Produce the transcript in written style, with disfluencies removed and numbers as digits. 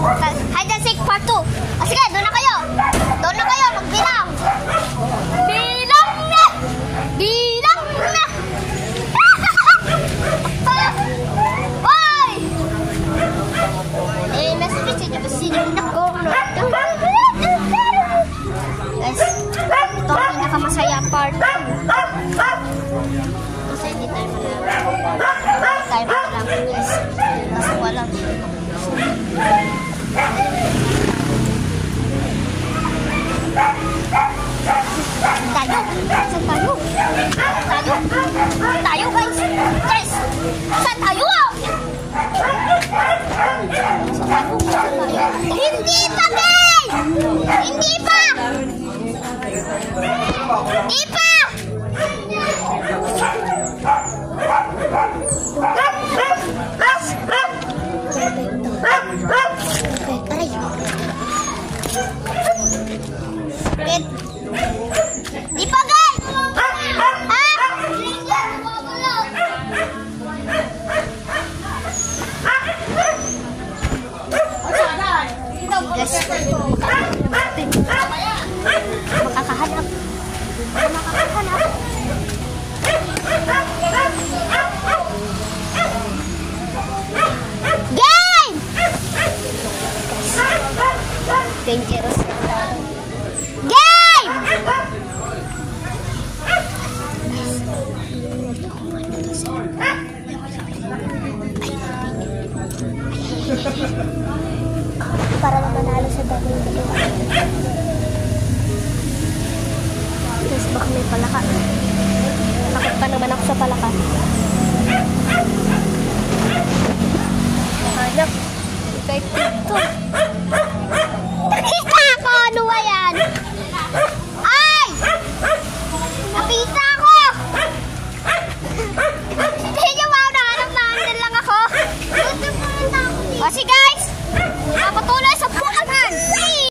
Hide and seek part 2. Ah, sige, doon na kayo. Doon na kayo, magbilang. Bilang na! Bilang na! Hoy! Eh, nasa kasi sinigin ako. Guys, ito ang pinakamasaya part. Kasi hindi tayo malalaman. Tayo malalaman, guys. Kasi walang tayo. Saan tayo? Tayo. Tayo, guys. Guys, saan tayo? Hindi pa, guys! Hindi pa! Hindi pa! Di pa, guys! Ha? Guys, makakahanap. Makakahanap. Game! Dangerous. Game! Para na manalo sa dami. Yes, baka may palaka. Takot pa naman ako sa palaka. Hanap. Effective to.